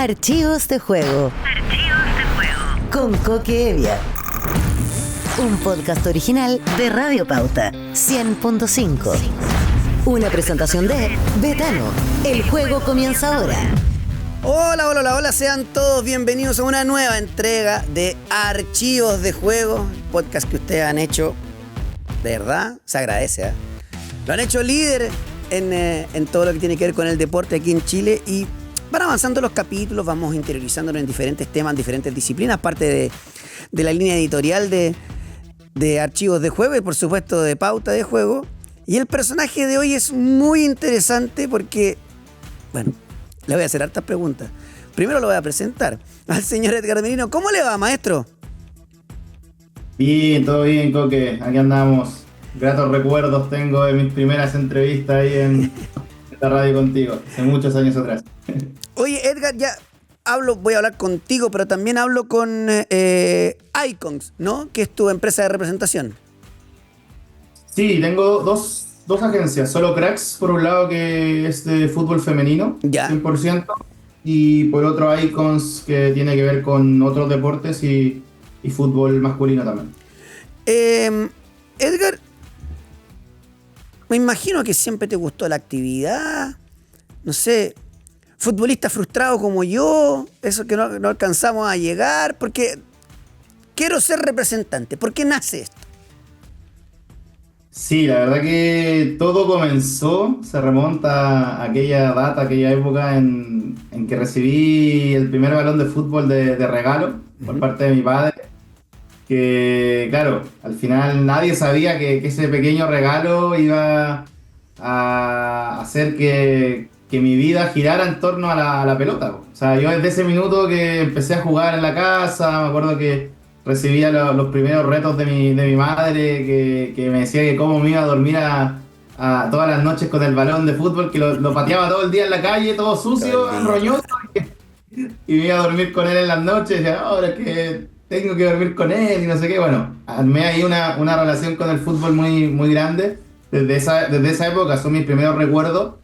Archivos de Juego. Archivos de Juego. Con Coque Evia. Un podcast original de Radio Pauta 100.5. Una presentación de Betano. El juego comienza ahora. Hola, sean todos bienvenidos a una nueva entrega de Archivos de Juego, podcast que ustedes han hecho, de verdad, se agradece, ¿eh? Lo han hecho líder en todo lo que tiene que ver con el deporte aquí en Chile y van avanzando los capítulos, vamos interiorizándonos en diferentes temas, en diferentes disciplinas, parte de la línea editorial de Archivos de Juego y por supuesto de Pauta de Juego. Y el personaje de hoy es muy interesante porque, bueno, le voy a hacer hartas preguntas. Primero lo voy a presentar al señor Edgar Merino. ¿Cómo le va, maestro? Bien, todo bien, Coque. Aquí andamos. Gratos recuerdos tengo de mis primeras entrevistas ahí en la radio contigo, hace muchos años atrás. Oye, Edgar, voy a hablar contigo, pero también hablo con Icons, ¿no? Que es tu empresa de representación. Sí, tengo dos agencias, Solo Cracks, por un lado, que es de fútbol femenino, ya. 100%, y por otro Icons, que tiene que ver con otros deportes y fútbol masculino también. Edgar, me imagino que siempre te gustó la actividad, no sé, futbolista frustrado como yo, eso que no alcanzamos a llegar, porque quiero ser representante. ¿Por qué nace esto? Sí, la verdad que todo comenzó, se remonta a aquella data, aquella época en que recibí el primer balón de fútbol de regalo por parte de mi padre, que claro, al final nadie sabía que ese pequeño regalo iba a hacer que mi vida girara en torno a la pelota. O sea, yo desde ese minuto que empecé a jugar en la casa, me acuerdo que recibía los primeros retos de mi madre, que me decía que cómo me iba a dormir a todas las noches con el balón de fútbol, que lo pateaba todo el día en la calle, todo sucio, roñoso, y me iba a dormir con él en las noches, y ahora es que tengo que dormir con él y no sé qué. Bueno, armé ahí una relación con el fútbol muy, muy grande. Desde esa época son mis primeros recuerdos.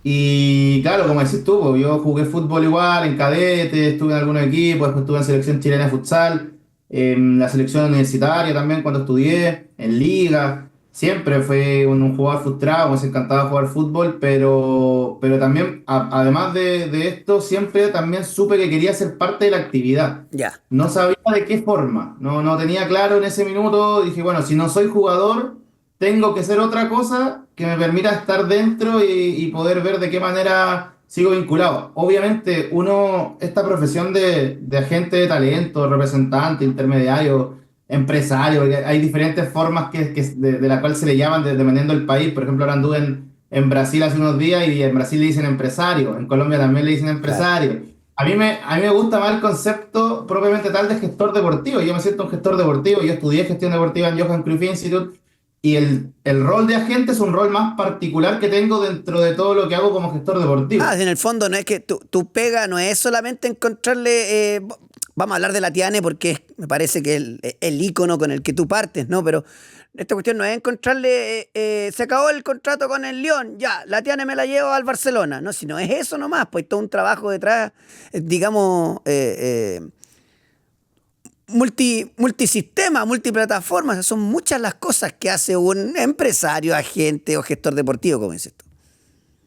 Y claro, como decís tú, yo jugué fútbol igual, en cadete, estuve en algunos equipos, después estuve en selección chilena de futsal, en la selección universitaria también cuando estudié, en liga. Siempre fui un jugador frustrado, me encantaba jugar fútbol, pero también, además de esto, siempre también supe que quería ser parte de la actividad. Ya. No sabía de qué forma, no tenía claro en ese minuto, dije, bueno, si no soy jugador, tengo que ser otra cosa que me permita estar dentro y poder ver de qué manera sigo vinculado. Obviamente, esta profesión de agente de talento, representante, intermediario, empresario, porque hay diferentes formas de la cual se le llaman dependiendo del país. Por ejemplo, ahora anduve en Brasil hace unos días y en Brasil le dicen empresario, en Colombia también le dicen empresario. Claro. A mí me gusta más el concepto propiamente tal de gestor deportivo. Yo me siento un gestor deportivo, yo estudié gestión deportiva en Johan Cruyff Institute. Y el rol de agente es un rol más particular que tengo dentro de todo lo que hago como gestor deportivo. En el fondo no es que tu pega no es solamente encontrarle... vamos a hablar de la Tiane porque me parece que es el ícono con el que tú partes, ¿no? Pero esta cuestión no es encontrarle... se acabó el contrato con el Lyon, ya, la Tiane me la llevo al Barcelona. No, si no es eso nomás, pues todo un trabajo detrás, digamos... multisistema, multiplataformas, o sea, son muchas las cosas que hace un empresario, agente o gestor deportivo, como dices tú.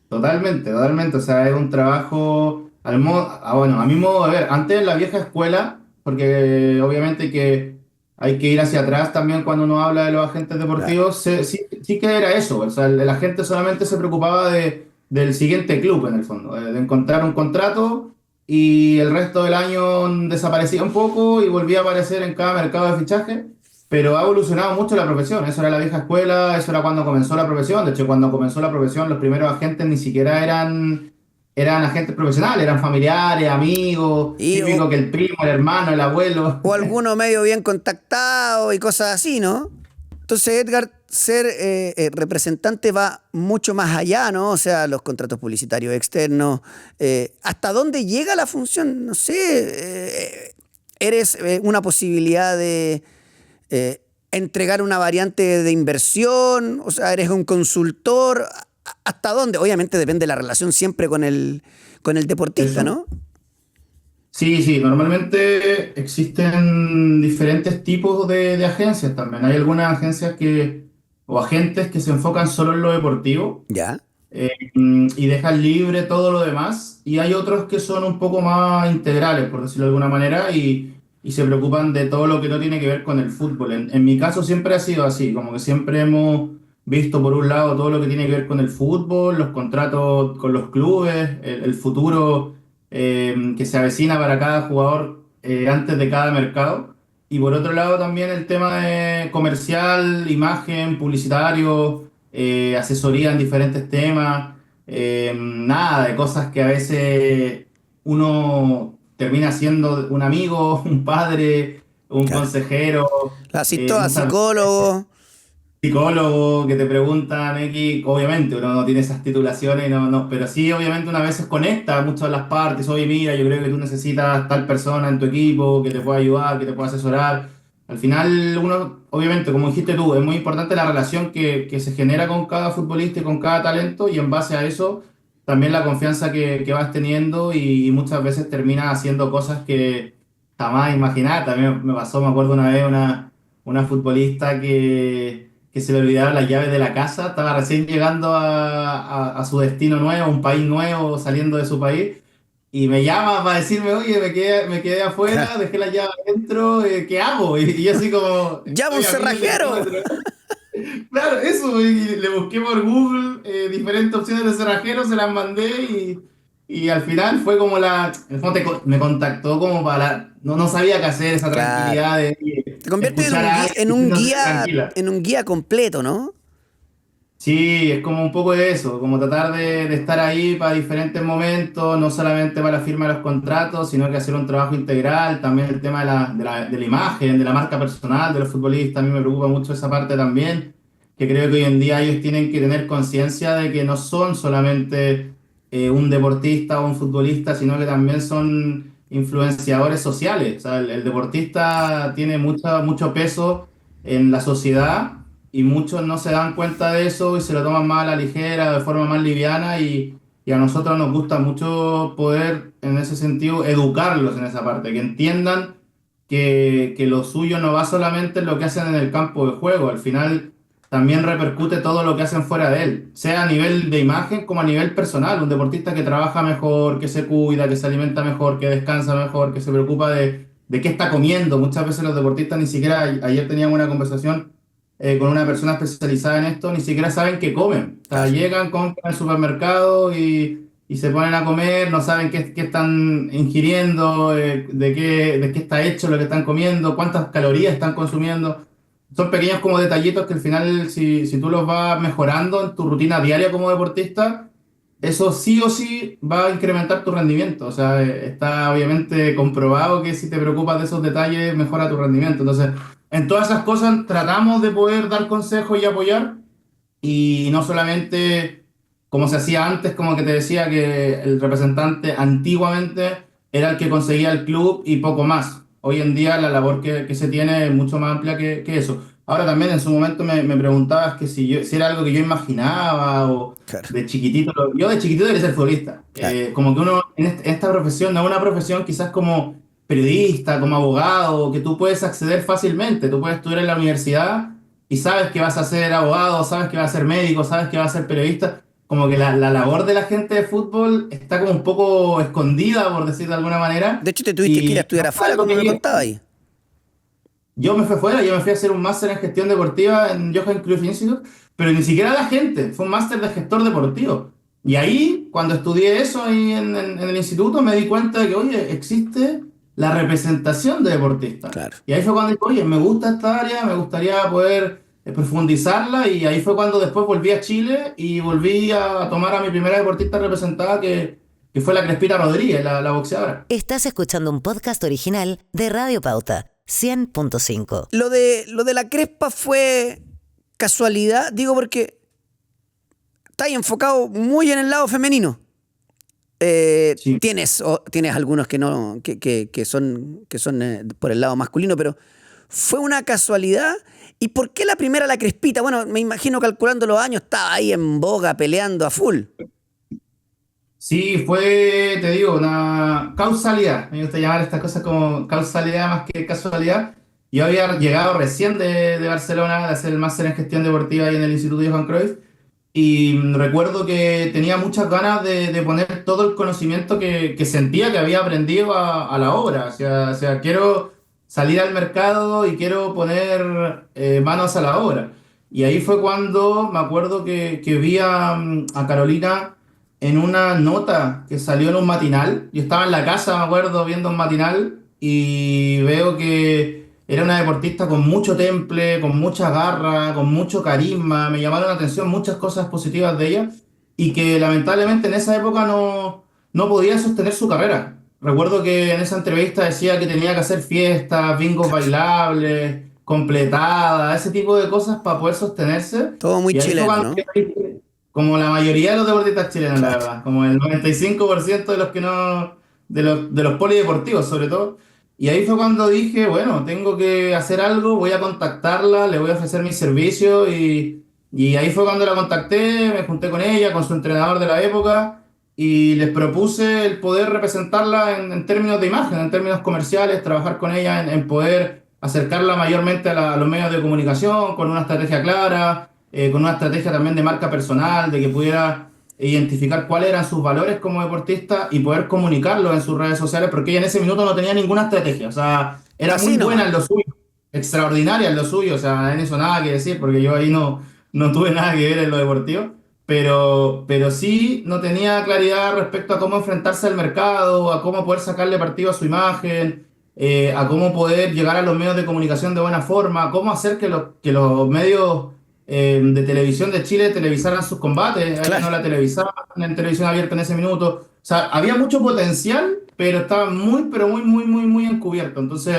Totalmente, o sea, es un trabajo a mi modo de ver, antes en la vieja escuela, porque obviamente que hay que ir hacia atrás también cuando uno habla de los agentes deportivos, claro. Sí que era eso, o sea, el agente solamente se preocupaba del siguiente club en el fondo, de encontrar un contrato. Y el resto del año desaparecía un poco y volvía a aparecer en cada mercado de fichaje, pero ha evolucionado mucho la profesión. Eso era la vieja escuela, eso era cuando comenzó la profesión. De hecho, cuando comenzó la profesión, los primeros agentes ni siquiera eran agentes profesionales, eran familiares, amigos, típico que el primo, el hermano, el abuelo. O alguno medio bien contactado y cosas así, ¿no? Entonces, Edgar, ser representante va mucho más allá, ¿no? O sea, los contratos publicitarios externos. ¿Hasta dónde llega la función? No sé. ¿Eres una posibilidad de entregar una variante de inversión? O sea, ¿eres un consultor? ¿Hasta dónde? Obviamente depende de la relación siempre con el deportista, Eso. ¿no? Sí, sí, normalmente existen diferentes tipos de agencias también. Hay algunas agencias o agentes que se enfocan solo en lo deportivo ¿Ya? y dejan libre todo lo demás. Y hay otros que son un poco más integrales, por decirlo de alguna manera, y se preocupan de todo lo que no tiene que ver con el fútbol. En mi caso siempre ha sido así, como que siempre hemos visto por un lado todo lo que tiene que ver con el fútbol, los contratos con los clubes, el futuro que se avecina para cada jugador antes de cada mercado. Y por otro lado también el tema de comercial, imagen, publicitario, asesoría en diferentes temas, nada, de cosas que a veces uno termina siendo un amigo, un padre, un Claro. consejero, La asisto a muchas psicólogo. psicólogos que te preguntan X, obviamente uno no tiene esas titulaciones, pero sí, obviamente una vez conecta mucho a las partes, oye, mira, yo creo que tú necesitas tal persona en tu equipo que te pueda ayudar, que te pueda asesorar. Al final, uno, obviamente, como dijiste tú, es muy importante la relación que se genera con cada futbolista y con cada talento, y en base a eso, también la confianza que vas teniendo, y muchas veces terminas haciendo cosas que jamás imaginar. También me pasó, me acuerdo una vez, una futbolista que se le olvidaron las llaves de la casa, estaba recién llegando a su destino nuevo, un país nuevo, saliendo de su país, y me llama para decirme, oye, me quedé afuera, dejé las llaves adentro, ¿qué hago? Y yo así como, ¡Llama un estoy a miles de cerrajero! kilómetros. Claro, eso, y le busqué por Google diferentes opciones de cerrajero, se las mandé y al final fue como en el fondo me contactó como no sabía qué hacer, esa Claro. tranquilidad de Te convierte escuchar a alguien diciéndose tranquila. en un guía completo, ¿no? Sí, es como un poco de eso, como tratar de estar ahí para diferentes momentos, no solamente para la firma de los contratos, sino que hacer un trabajo integral, también el tema de la imagen, de la marca personal de los futbolistas, a mí me preocupa mucho esa parte también, que creo que hoy en día ellos tienen que tener conciencia de que no son solamente un deportista o un futbolista, sino que también son influenciadores sociales. O sea, el deportista tiene mucho peso en la sociedad y muchos no se dan cuenta de eso y se lo toman más a la ligera, de forma más liviana y a nosotros nos gusta mucho poder en ese sentido educarlos en esa parte, que entiendan que lo suyo no va solamente en lo que hacen en el campo de juego, al final también repercute todo lo que hacen fuera de él, sea a nivel de imagen como a nivel personal, un deportista que trabaja mejor, que se cuida, que se alimenta mejor, que descansa mejor, que se preocupa de qué está comiendo. Muchas veces los deportistas ni siquiera, ayer teníamos una conversación con una persona especializada en esto, ni siquiera saben qué comen. O sea, Claro. llegan, compran al supermercado y se ponen a comer, no saben qué están ingiriendo, de qué está hecho lo que están comiendo, cuántas calorías están consumiendo. Son pequeños como detallitos que al final, si tú los vas mejorando en tu rutina diaria como deportista, eso sí o sí va a incrementar tu rendimiento. O sea, está obviamente comprobado que si te preocupas de esos detalles, mejora tu rendimiento. Entonces, en todas esas cosas tratamos de poder dar consejos y apoyar, y no solamente como se hacía antes, como que te decía que el representante antiguamente era el que conseguía el club y poco más. Hoy en día la labor que se tiene es mucho más amplia que eso. Ahora también en su momento me preguntabas que si era algo que yo imaginaba o Claro, de chiquitito. Yo de chiquitito quería ser futbolista. claro. Como que uno en esta profesión, no es una profesión quizás como periodista, como abogado, que tú puedes acceder fácilmente. Tú puedes estudiar en la universidad y sabes que vas a ser abogado, sabes que vas a ser médico, sabes que vas a ser periodista. Como que la labor de la gente de fútbol está como un poco escondida, por decir de alguna manera. De hecho, te tuviste que ir a Y estudiar no es afuera, algo como que me contaba ahí. yo me fui fuera, yo me fui a hacer un máster en gestión deportiva en Johan Cruyff Institute, pero ni siquiera la gente, fue un máster de gestor deportivo. Y ahí, cuando estudié eso ahí en el instituto, me di cuenta de que, oye, existe la representación de deportistas. Claro. Y ahí fue cuando dije, oye, me gusta esta área, me gustaría poder profundizarla, y ahí fue cuando después volví a Chile y volví a tomar a mi primera deportista representada, que fue la Crespita Rodríguez, la boxeadora. Estás escuchando un podcast original de Radio Pauta, 100.5. Lo de la Crespa fue casualidad, digo, porque está ahí enfocado muy en el lado femenino. Sí. Tienes algunos que no, que son por el lado masculino, pero fue una casualidad. ¿Y por qué la primera la Crespita? Bueno, me imagino calculando los años, estaba ahí en boga peleando a full. Sí, fue, te digo, una causalidad. Me gusta llamar estas cosas como causalidad más que casualidad. Yo había llegado recién de Barcelona de hacer el máster en gestión deportiva ahí en el Instituto Johan Cruyff. Y recuerdo que tenía muchas ganas de poner todo el conocimiento que sentía que había aprendido a la obra. O sea, quiero salir al mercado y quiero poner manos a la obra. Y ahí fue cuando me acuerdo que vi a Carolina en una nota que salió en un matinal. Yo estaba en la casa, me acuerdo, viendo un matinal y veo que era una deportista con mucho temple, con mucha garra, con mucho carisma. Me llamaron la atención muchas cosas positivas de ella y que lamentablemente en esa época no podía sostener su carrera. Recuerdo que en esa entrevista decía que tenía que hacer fiestas, bingos bailables, completadas, ese tipo de cosas para poder sostenerse. Todo muy Y ahí fue chileno, cuando, ¿no? como la mayoría de los deportistas chilenos, la Claro. verdad, como el 95% de los que no, de los polideportivos sobre todo. Y ahí fue cuando dije, bueno, tengo que hacer algo, voy a contactarla, le voy a ofrecer mis servicios y ahí fue cuando la contacté, me junté con ella, con su entrenador de la época y les propuse el poder representarla en términos de imagen, en términos comerciales, trabajar con ella en poder acercarla mayormente a los medios de comunicación, con una estrategia clara, con una estrategia también de marca personal, de que pudiera identificar cuáles eran sus valores como deportista y poder comunicarlo en sus redes sociales, porque ella en ese minuto no tenía ninguna estrategia, o sea, era muy Así buena nomás. en lo suyo, extraordinaria en lo suyo, o sea, en eso nada que decir, porque yo ahí no tuve nada que ver en lo deportivo, pero sí no tenía claridad respecto a cómo enfrentarse al mercado, a cómo poder sacarle partido a su imagen, a cómo poder llegar a los medios de comunicación de buena forma, a cómo hacer que los medios de televisión de Chile televisaran sus combates. A ella Claro. no la televisaban en televisión abierta en ese minuto. O sea, había mucho potencial, pero estaba muy, pero muy, muy, muy, muy encubierto. Entonces,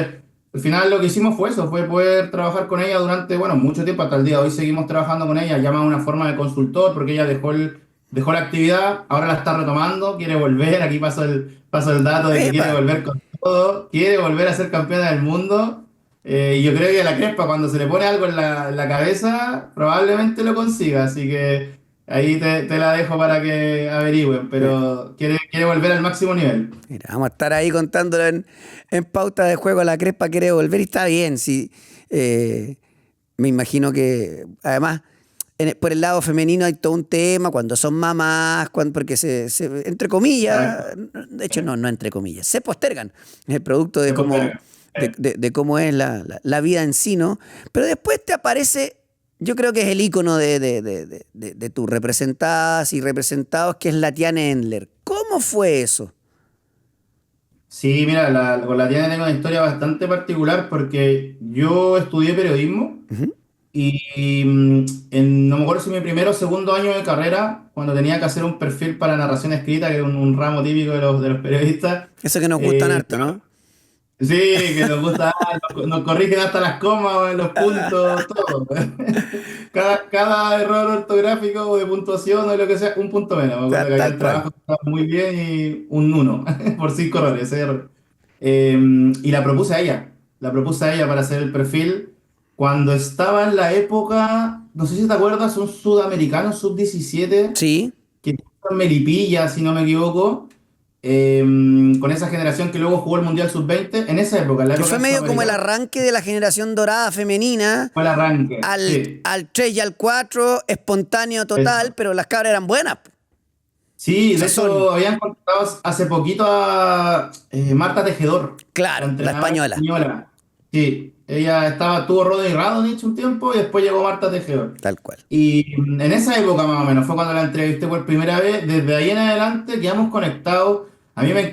al final lo que hicimos fue eso, fue poder trabajar con ella durante, bueno, mucho tiempo, hasta el día de hoy seguimos trabajando con ella, ya más una forma de consultor, porque ella dejó la actividad, ahora la está retomando, quiere volver, aquí paso el dato de que Epa. quiere volver con todo, quiere volver a ser campeona del mundo. Y yo creo que a la Crespa, cuando se le pone algo en la cabeza, probablemente lo consiga. Así que ahí te la dejo para que averigüen. Pero quiere volver al máximo nivel. Mira, vamos a estar ahí contándolo en pauta de juego. La Crespa quiere volver y está bien. Sí, me imagino que además por el lado femenino hay todo un tema cuando son mamás, porque entre comillas, Exacto. de hecho no entre comillas, se postergan. Es el producto de Se cómo, posterga. de cómo es la vida en sí, ¿no? Pero después te aparece, yo creo que es el icono de tus representadas y representados, que es la Tiane Endler. ¿Cómo fue eso? Sí, mira, con la Diana tengo una historia bastante particular porque yo estudié periodismo Ujú. y no me acuerdo si mi primero o segundo año de carrera, cuando tenía que hacer un perfil para narración escrita, que es un ramo típico de los periodistas. Eso que nos gustan eh, harto, ¿no? Sí, que nos gusta, nos corrigen hasta las comas, los puntos, todo. Cada error ortográfico o de puntuación o de lo que sea, un punto menos. Me acuerdo que había Tal el cual. trabajo que estaba muy bien y un uno por 5 errores. Ese error. Y la propuse a ella. La propuse a ella para hacer el perfil cuando estaba en la época, no sé si te acuerdas, un sudamericano sub-17 Sí. que estaba en Melipilla, si no me equivoco, con esa generación que luego jugó el Mundial Sub-20, en esa época, en la Que época fue del medio como el Sudamericano, arranque de la generación dorada femenina, fue el arranque, al, sí, al 3 y al 4 espontáneo total, eso. pero las cabras eran buenas. O Sí, de sea, son, hecho habían contratado hace poquito a Marta Tejedor, la claro, la entrenadora española, española. Sí, ella tuvo Rodney Radonjic un tiempo y después llegó Marta Tejedor. tal cual. Y en esa época más o menos fue cuando la entrevisté por primera vez. Desde ahí en adelante quedamos conectados.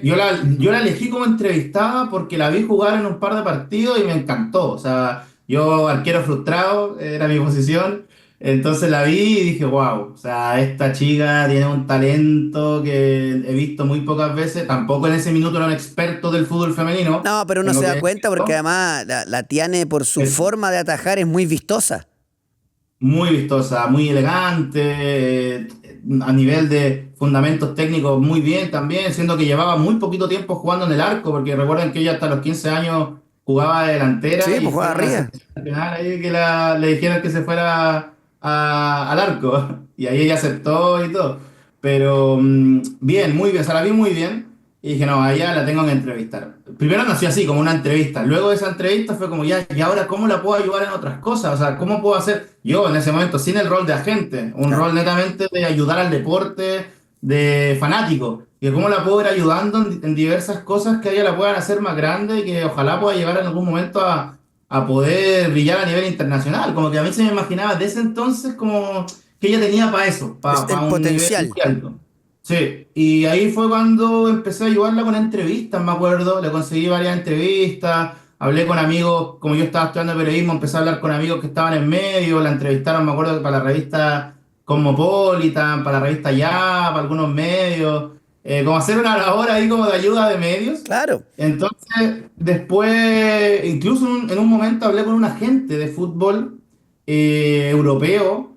Yo la elegí como entrevistada porque la vi jugar en un par de partidos y me encantó. O sea, yo arquero frustrado, era mi posición. Entonces la vi y dije, wow, o sea, esta chica tiene un talento que he visto muy pocas veces. Tampoco en ese minuto era un experto del fútbol femenino, No, pero uno tengo se que da cuenta porque decirlo. además la Tiane, por su forma de atajar, es muy vistosa. Muy vistosa, muy elegante, a nivel de fundamentos técnicos muy bien también, siendo que llevaba muy poquito tiempo jugando en el arco, porque recuerden que ella hasta los 15 años jugaba de delantera Sí, y pues fue juega en una arriba. selección nacional ahí que le dijeron que se fuera al arco, y ahí ella aceptó y todo. Pero bien, muy bien, o sea, la vi muy bien. Y dije, no, a ella la tengo que entrevistar. Primero nació así, como una entrevista. Luego de esa entrevista fue como, ya, ¿y ahora cómo la puedo ayudar en otras cosas? O sea, ¿cómo puedo hacer yo en ese momento, sin el rol de agente, un Claro. rol netamente de ayudar al deporte, de fanático? Y cómo la puedo ir ayudando en diversas cosas que a ella la puedan hacer más grande y que ojalá pueda llegar en algún momento a poder brillar a nivel internacional. Como que a mí se me imaginaba desde entonces como que ella tenía para eso, Es el para un nivel potencial. muy alto. Sí, y ahí fue cuando empecé a ayudarla con entrevistas, me acuerdo, le conseguí varias entrevistas, hablé con amigos, como yo estaba estudiando periodismo, empecé a hablar con amigos que estaban en medio, la entrevistaron, me acuerdo, para la revista Cosmopolitan, para la revista Ya, para algunos medios, como hacer una labor ahí como de ayuda de medios. Claro. Entonces, después, incluso en un momento hablé con un agente de fútbol europeo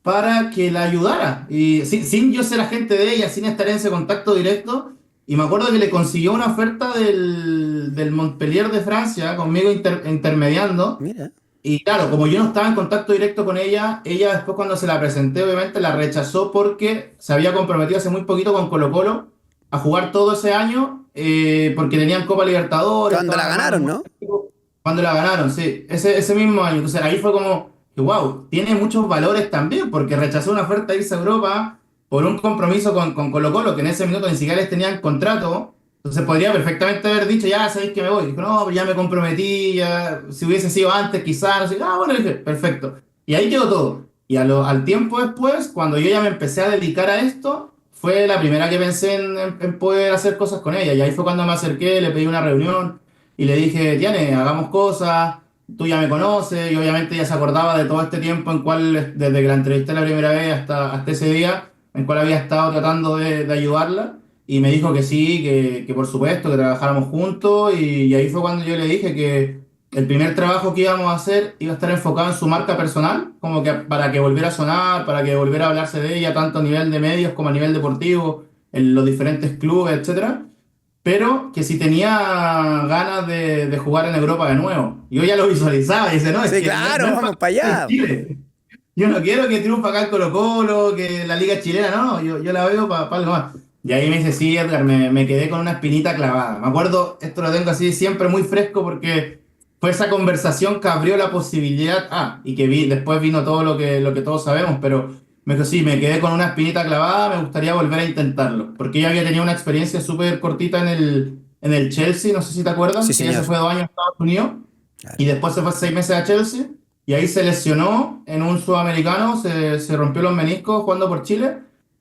para que la ayudara. Y sin yo ser agente de ella, sin estar en ese contacto directo. Y me acuerdo que le consiguió una oferta del Montpellier de Francia, conmigo intermediando. Mira. Y claro, como yo no estaba en contacto directo con ella después cuando se la presenté, obviamente la rechazó porque se había comprometido hace muy poquito con Colo-Colo a jugar todo ese año porque tenían Copa Libertadores, Cuando la estaban armando ganaron, un buen ¿no? equipo. Cuando la ganaron, sí, ese mismo año. Entonces ahí fue como, wow, tiene muchos valores también porque rechazó una oferta de irse a Europa por un compromiso con Colo-Colo que en ese minuto ni siquiera les tenían contrato. Entonces podría perfectamente haber dicho, ya sabéis que me voy. Dijo, no, ya me comprometí, ya, si hubiese sido antes quizás, no sé, bueno, dije, perfecto. Y ahí quedó todo. Y al tiempo después, cuando yo ya me empecé a dedicar a esto, fue la primera que pensé en poder hacer cosas con ella. Y ahí fue cuando me acerqué, le pedí una reunión y le dije, Tiane, hagamos cosas, tú ya me conoces, y obviamente ella se acordaba de todo este tiempo en cual, desde que la entrevisté la primera vez hasta ese día, en cual había estado tratando de ayudarla. Y me dijo que sí, que por supuesto, que trabajáramos juntos. Y ahí fue cuando yo le dije que el primer trabajo que íbamos a hacer iba a estar enfocado en su marca personal, como que para que volviera a sonar, para que volviera a hablarse de ella, tanto a nivel de medios como a nivel deportivo, en los diferentes clubes, etcétera. Pero que si tenía ganas de jugar en Europa de nuevo. Yo ya lo visualizaba y dice, no, es Sí, que no claro, es vamos para para en allá. Chile. Yo no quiero que triunfe acá el Colo-Colo, que la liga chilena, no, yo la veo para algo más. Y ahí me dice, sí, Edgar, me quedé con una espinita clavada. Me acuerdo, esto lo tengo así siempre muy fresco porque fue esa conversación que abrió la posibilidad, y que después vino todo lo que todos sabemos, pero me dijo, sí, me quedé con una espinita clavada, me gustaría volver a intentarlo. Porque yo había tenido una experiencia súper cortita en el Chelsea, no sé si te Sí, acuerdas, que ella se señor. fue 2 años a Estados Unidos Claro. y después se fue 6 meses a Chelsea y ahí se lesionó en un sudamericano, se rompió los meniscos jugando por Chile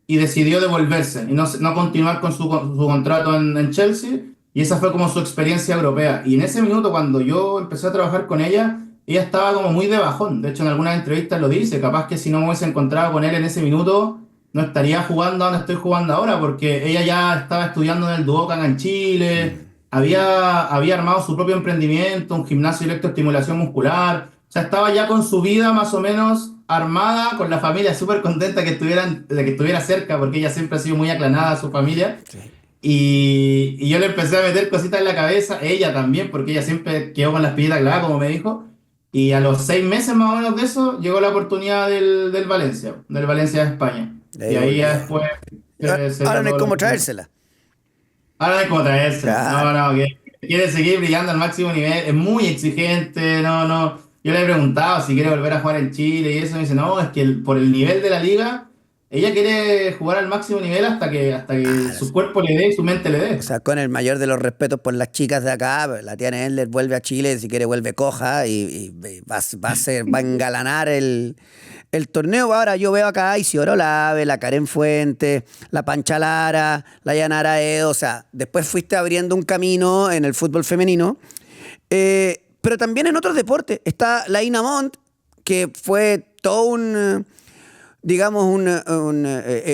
y decidió devolverse y no continuar con su contrato en Chelsea y esa fue como su experiencia europea. Y en ese minuto cuando yo empecé a trabajar con ella estaba como muy de bajón. De hecho en algunas entrevistas lo dice, capaz que si no me hubiese encontrado con él en ese minuto no estaría jugando donde estoy jugando ahora porque ella ya estaba estudiando en el Duoc en Chile. Había armado su propio emprendimiento, un gimnasio de electroestimulación muscular. O sea, estaba ya con su vida más o menos armada, con la familia súper contenta de que estuviera cerca, porque ella siempre ha sido muy aclanada a su familia. Sí. Y yo le empecé a meter cositas en la cabeza, ella también, porque ella siempre quedó con las pillitas clavadas, como me dijo. Y a los 6 meses más o menos de eso, llegó la oportunidad del Valencia de España. Le Y ahí ya devolvió. después se Ahora dio no hay todo lo cómo que pasó. traérsela. Ahora no hay como traérsela. No, Claro. no, que quiere seguir brillando al máximo nivel. Es muy exigente. No, no. Yo le he preguntado si quiere volver a jugar en Chile y eso. Me dice, no, es que por el nivel de la liga, ella quiere jugar al máximo nivel hasta que Ah, su cuerpo le dé y su mente le o dé. sea, con el mayor de los respetos por las chicas de acá, la tía Endler vuelve a Chile, si quiere vuelve coja y va a engalanar el torneo. Ahora yo veo acá a Isidoro Olave, la Karen Fuentes, la Pancha Lara, la Yanara Edo, o sea, después fuiste abriendo un camino en el fútbol femenino, pero también en otros deportes. Está la Ina Montt, que fue todo digamos,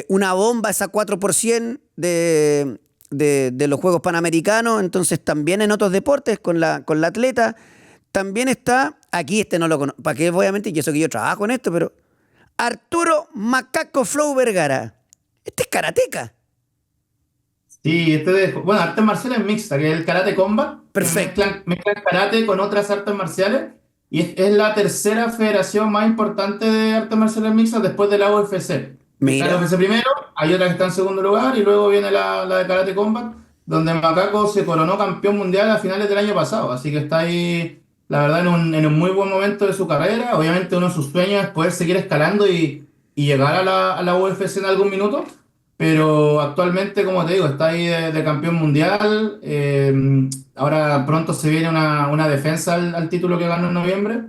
una bomba, esa 4% de los Juegos Panamericanos. Entonces, también en otros deportes, con la atleta, también está, aquí no lo conozco, para qué voy a mentir, y eso que yo trabajo en esto, pero Arturo Macaco Flow Vergara. Este es karateca. Sí, bueno, artes marciales mixtas, que es el karate combat, que Perfecto. mezclan karate con otras artes marciales, y es la tercera federación más importante de artes marciales mixtas después de la UFC. que está en Mira. UFC primero, hay otra que está en segundo lugar y luego viene la de Karate Combat, donde Macaco se coronó campeón mundial a finales del año pasado, así que está ahí, la verdad, en un muy buen momento de su carrera. Obviamente uno de sus sueños es poder seguir escalando y llegar a la UFC en algún minuto, pero actualmente, como te digo, está ahí de campeón mundial. Ahora pronto se viene una defensa al título que ganó en noviembre,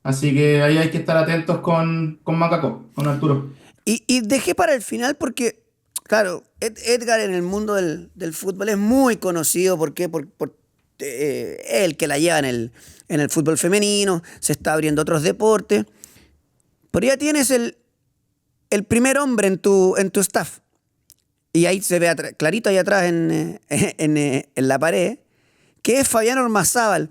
así que ahí hay que estar atentos con Macaco, con Arturo. Y dejé para el final porque, claro, Edgar en el mundo del fútbol es muy conocido. ¿Por qué? Por el que la lleva en el fútbol femenino, se está abriendo otros deportes. Pero ya tienes el primer hombre en tu staff. Y ahí se ve clarito ahí atrás en la pared, que es Fabián Ormazábal.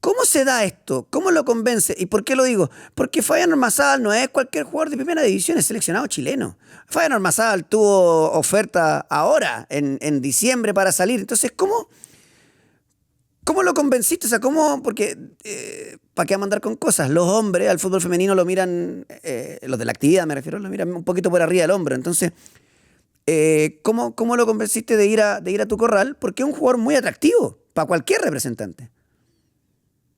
¿Cómo se da esto? ¿Cómo lo convence? ¿Y por qué lo digo? Porque Fabián Ormazábal no es cualquier jugador de primera división, es seleccionado chileno. Fabián Ormazábal tuvo oferta ahora, en diciembre, para salir. Entonces, ¿cómo lo convenciste? O sea, ¿cómo? Porque, ¿para qué mandar con cosas? Los hombres al fútbol femenino lo miran, los de la actividad me refiero, lo miran un poquito por arriba del hombro. Entonces, ¿cómo lo convenciste de ir a tu corral? Porque es un jugador muy atractivo para cualquier representante.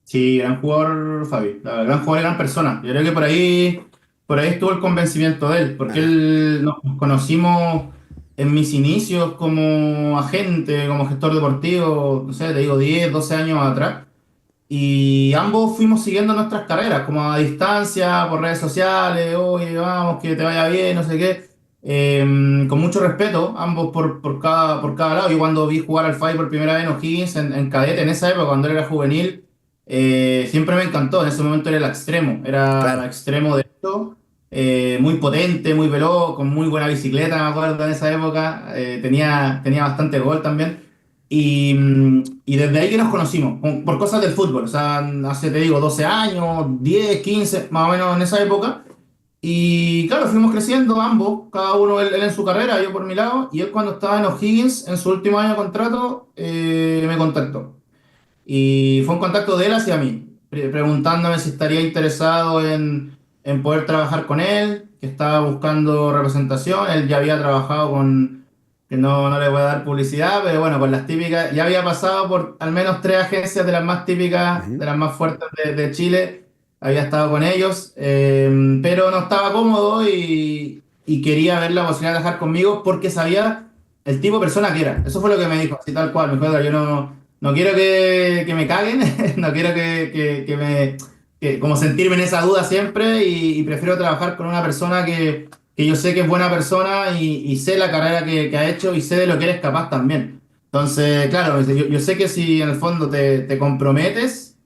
Sí, gran jugador, Fabi. Gran jugador y gran persona. Yo creo que por ahí estuvo el convencimiento de él, porque nos conocimos en mis inicios como agente, como gestor deportivo, no sé, te digo, 10, 12 años atrás. Y ambos fuimos siguiendo nuestras carreras, como a distancia, por redes sociales, oye, vamos, que te vaya bien, no sé qué. Con mucho respeto, ambos por cada lado. Yo cuando vi jugar al Fabi por primera vez en O'Higgins, en cadete, en esa época, cuando él era juvenil, siempre me encantó. En ese momento era el extremo, era Claro. extremo derecho, muy potente, muy veloz, con muy buena bicicleta, me acuerdo en esa época. Tenía bastante gol también. Y desde ahí que nos conocimos, por cosas del fútbol. O sea, hace, te digo, 12 años, 10 15 más o menos en esa época. Y claro, fuimos creciendo ambos, cada uno él en su carrera, yo por mi lado. Y él cuando estaba en O'Higgins, en su último año de contrato, me contactó. Y fue un contacto de él hacia mí, preguntándome si estaría interesado en poder trabajar con él, que estaba buscando representación. Él ya había trabajado que no le voy a dar publicidad, pero bueno, con las típicas, ya había pasado por al menos tres agencias de las más típicas, Ujú. de las más fuertes de Chile. Había estado con ellos, pero no estaba cómodo y quería ver la posibilidad de trabajar conmigo porque sabía el tipo de persona que era. Eso fue lo que me dijo, así tal cual. Me dijo: "Edgar, yo no quiero que me caguen, no quiero como sentirme en esa duda siempre y prefiero trabajar con una persona que yo sé que es buena persona y sé la carrera que ha hecho y sé de lo que eres capaz también". Entonces, claro, me dice, yo sé que si en el fondo te comprometes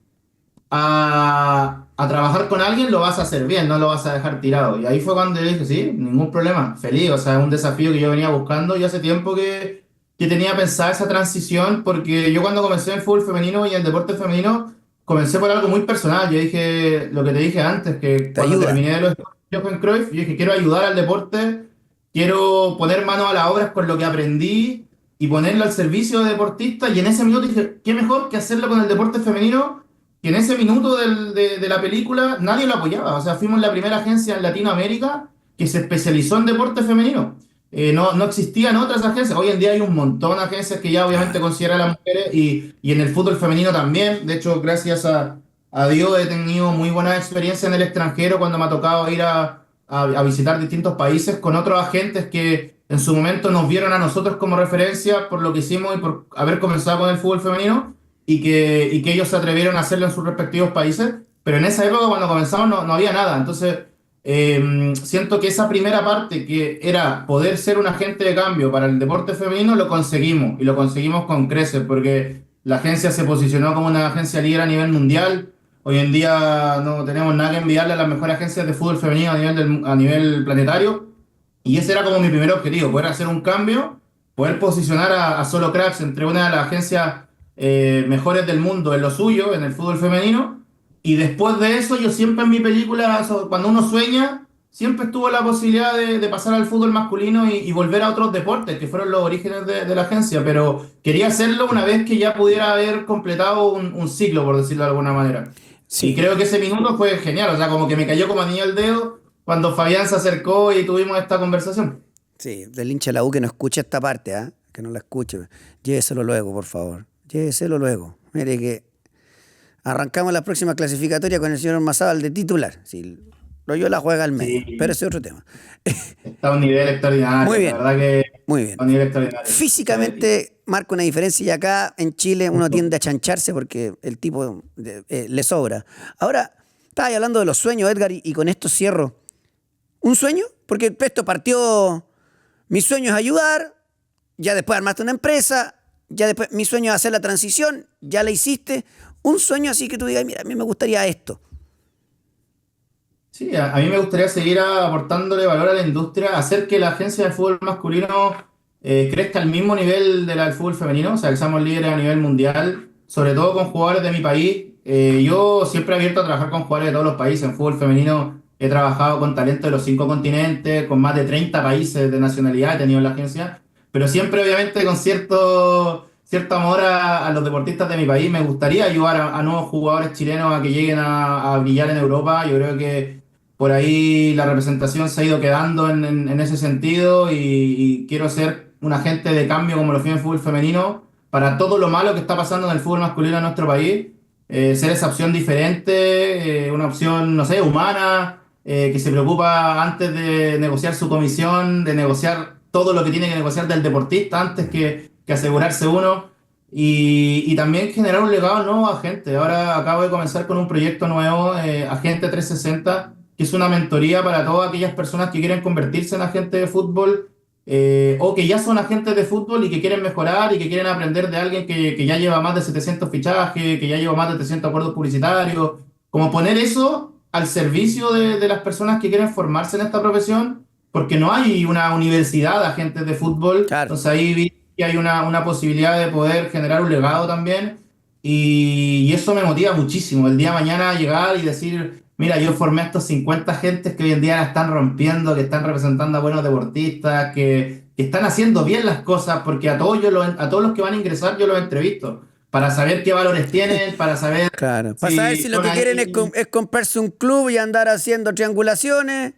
a trabajar con alguien, lo vas a hacer bien, no lo vas a dejar tirado. Y ahí fue cuando yo dije, sí, ningún problema, feliz. O sea, es un desafío que yo venía buscando y hace tiempo que tenía pensada esa transición, porque yo cuando comencé en el fútbol femenino y en el deporte femenino, comencé por algo muy personal. Yo dije lo que te dije antes, que Te cuando ayuda. terminé de los estudios en Cruyff, yo dije, quiero ayudar al deporte, quiero poner mano a la obra con lo que aprendí y ponerlo al servicio de deportistas. Y en ese minuto dije, qué mejor que hacerlo con el deporte femenino, que en ese minuto de la película nadie lo apoyaba. O sea, fuimos la primera agencia en Latinoamérica que se especializó en deporte femenino. No existían otras agencias. Hoy en día hay un montón de agencias que ya obviamente Claro. consideran a las mujeres y en el fútbol femenino también. De hecho, gracias a Dios he tenido muy buena experiencia en el extranjero cuando me ha tocado ir a visitar distintos países con otros agentes que en su momento nos vieron a nosotros como referencia por lo que hicimos y por haber comenzado con el fútbol femenino y que ellos se atrevieron a hacerlo en sus respectivos países. Pero en esa época cuando comenzamos no había nada. Entonces siento que esa primera parte que era poder ser un agente de cambio para el deporte femenino lo conseguimos y lo conseguimos con creces porque la agencia se posicionó como una agencia líder a nivel mundial. Hoy en día no tenemos nada que enviarle a las mejores agencias de fútbol femenino a nivel planetario y ese era como mi primer objetivo, poder hacer un cambio, poder posicionar a Solo Cracks entre una de las agencias mejores del mundo en lo suyo, en el fútbol femenino. Y después de eso, yo siempre en mi película, cuando uno sueña, siempre estuvo la posibilidad de pasar al fútbol masculino y volver a otros deportes, que fueron los orígenes de la agencia. Pero quería hacerlo una vez que ya pudiera haber completado un ciclo, por decirlo de alguna manera. Y Sí. creo que ese minuto fue genial, o sea, como que me cayó como anillo al dedo, cuando Fabián se acercó y tuvimos esta conversación. Sí, del hincha de la U que no escuche esta parte, ¿ah? Que no la escuche. Lléveselo luego, por favor. Lléveselo luego. Mire que arrancamos la próxima clasificatoria con el señor Ormazábal de titular. Si Loyola juega al medio, Sí. pero ese es otro tema. Está a un nivel extraordinario. Muy bien. La verdad que Muy bien. a un nivel extraordinario. Físicamente marca una diferencia y acá en Chile uno tiende a chancharse porque el tipo le sobra. Ahora, estaba hablando de los sueños, Edgar, y con esto cierro. ¿Un sueño? Porque esto partió, mi sueño es ayudar, ya después armaste una empresa, ya después mi sueño es hacer la transición, ya la hiciste. Un sueño así que tú digas, mira, a mí me gustaría esto. Sí, a mí me gustaría seguir aportándole valor a la industria, hacer que la agencia de fútbol masculino crezca al mismo nivel de la del fútbol femenino, o sea, que seamos líderes a nivel mundial, sobre todo con jugadores de mi país. Yo siempre he abierto a trabajar con jugadores de todos los países. En fútbol femenino he trabajado con talento de los 5 continentes, con más de 30 países de nacionalidad he tenido en la agencia, pero siempre obviamente con cierto amor a los deportistas de mi país. Me gustaría ayudar a nuevos jugadores chilenos a que lleguen a brillar en Europa. Yo creo que por ahí la representación se ha ido quedando en ese sentido y quiero ser un agente de cambio como lo fui en el fútbol femenino para todo lo malo que está pasando en el fútbol masculino en nuestro país. Ser esa opción diferente, una opción, no sé, humana, que se preocupa antes de negociar su comisión, de negociar todo lo que tiene que negociar del deportista antes que asegurarse uno. Y también generar un legado nuevo a gente. Ahora acabo de comenzar con un proyecto nuevo, Agente 360, que es una mentoría para todas aquellas personas que quieren convertirse en agentes de fútbol o que ya son agentes de fútbol y que quieren mejorar y que quieren aprender de alguien que ya lleva más de 700 fichajes, que ya lleva más de 300 acuerdos publicitarios. Como poner eso al servicio de las personas que quieren formarse en esta profesión, porque no hay una universidad de agentes de fútbol. Claro. Entonces ahí vi que hay una posibilidad de poder generar un legado también y eso me motiva muchísimo. El día de mañana llegar y decir, mira, yo formé a estos 50 agentes que hoy en día la están rompiendo, que están representando a buenos deportistas, que están haciendo bien las cosas, porque a todos los que van a ingresar yo los entrevisto, para saber qué valores tienen, para saber... Claro. Para saber si lo que quieren es comprarse un club y andar haciendo triangulaciones.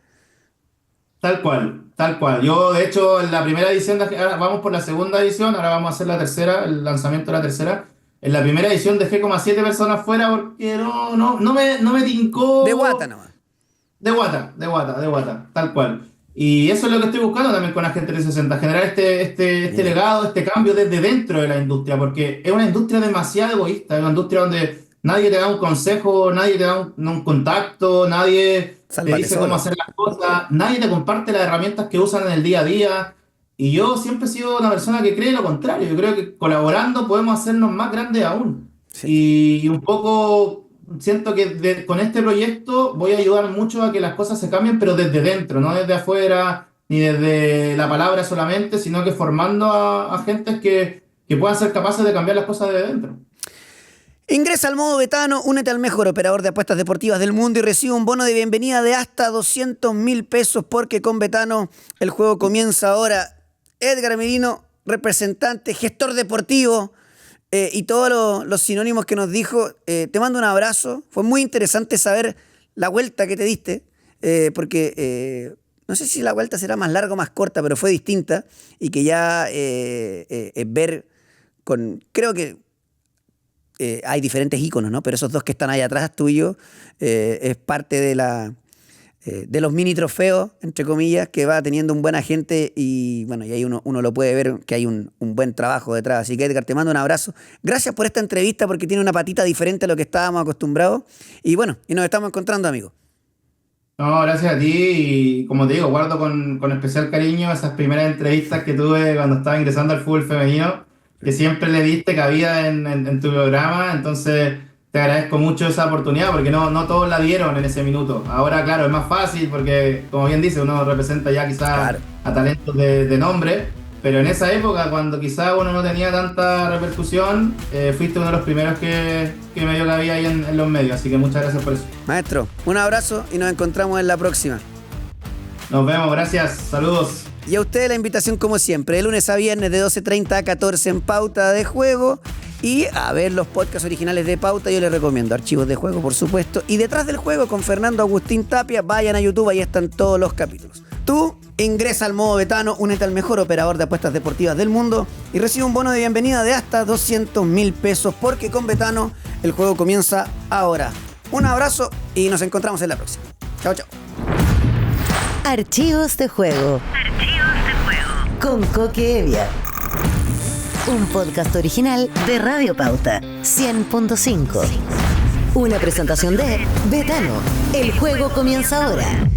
Tal cual, tal cual. Yo, de hecho, en la primera edición, ahora vamos por la segunda edición, ahora vamos a hacer la tercera, el lanzamiento de la tercera. En la primera edición dejé como a 7 personas fuera porque no me tincó. De guata nomás. De guata, tal cual. Y eso es lo que estoy buscando también con Agente 360, generar este legado, este cambio desde dentro de la industria, porque es una industria demasiado egoísta, es una industria donde nadie te da un consejo, nadie te da un contacto, nadie te dice cómo hacer las cosas, nadie te comparte las herramientas que usan en el día a día. Y yo siempre he sido una persona que cree lo contrario. Yo creo que colaborando podemos hacernos más grandes aún. Sí. Y un poco siento que con este proyecto voy a ayudar mucho a que las cosas se cambien, pero desde dentro, no desde afuera, ni desde la palabra solamente, sino que formando a gentes que puedan ser capaces de cambiar las cosas desde dentro. Ingresa al modo Betano, únete al mejor operador de apuestas deportivas del mundo y recibe un bono de bienvenida de hasta 200.000 pesos porque con Betano el juego comienza ahora. Edgar Merino, representante, gestor deportivo y todos los sinónimos que nos dijo. Te mando un abrazo. Fue muy interesante saber la vuelta que te diste porque no sé si la vuelta será más larga o más corta, pero fue distinta y que ya ver con... Creo que hay diferentes íconos, ¿no? Pero esos dos que están ahí atrás tuyo es parte de los mini trofeos, entre comillas, que va teniendo un buen agente y bueno, y ahí uno lo puede ver que hay un buen trabajo detrás. Así que Edgar, te mando un abrazo. Gracias por esta entrevista porque tiene una patita diferente a lo que estábamos acostumbrados. Y bueno, y nos estamos encontrando, amigos. No, gracias a ti y como te digo, guardo con especial cariño esas primeras entrevistas que tuve cuando estaba ingresando al fútbol femenino, que siempre le diste cabida en tu programa, entonces te agradezco mucho esa oportunidad porque no todos la dieron en ese minuto. Ahora, claro, es más fácil porque, como bien dice, uno representa ya quizás a talentos de nombre, pero en esa época, cuando quizás uno no tenía tanta repercusión, fuiste uno de los primeros que me dio cabida ahí en los medios, así que muchas gracias por eso. Maestro, un abrazo y nos encontramos en la próxima. Nos vemos, gracias, saludos. Y a ustedes la invitación como siempre, de lunes a viernes de 12:30 a 14 en Pauta de Juego. Y a ver los podcasts originales de Pauta, yo les recomiendo Archivos de Juego, por supuesto. Y Detrás del Juego con Fernando Agustín Tapia, vayan a YouTube, ahí están todos los capítulos. Tú ingresa al modo Betano, únete al mejor operador de apuestas deportivas del mundo y recibe un bono de bienvenida de hasta 200.000 pesos, porque con Betano el juego comienza ahora. Un abrazo y nos encontramos en la próxima. Chao, chao. Archivos de Juego. Con Coque Evia. Un podcast original de Radio Pauta 100.5. Una presentación de Betano. El juego comienza ahora.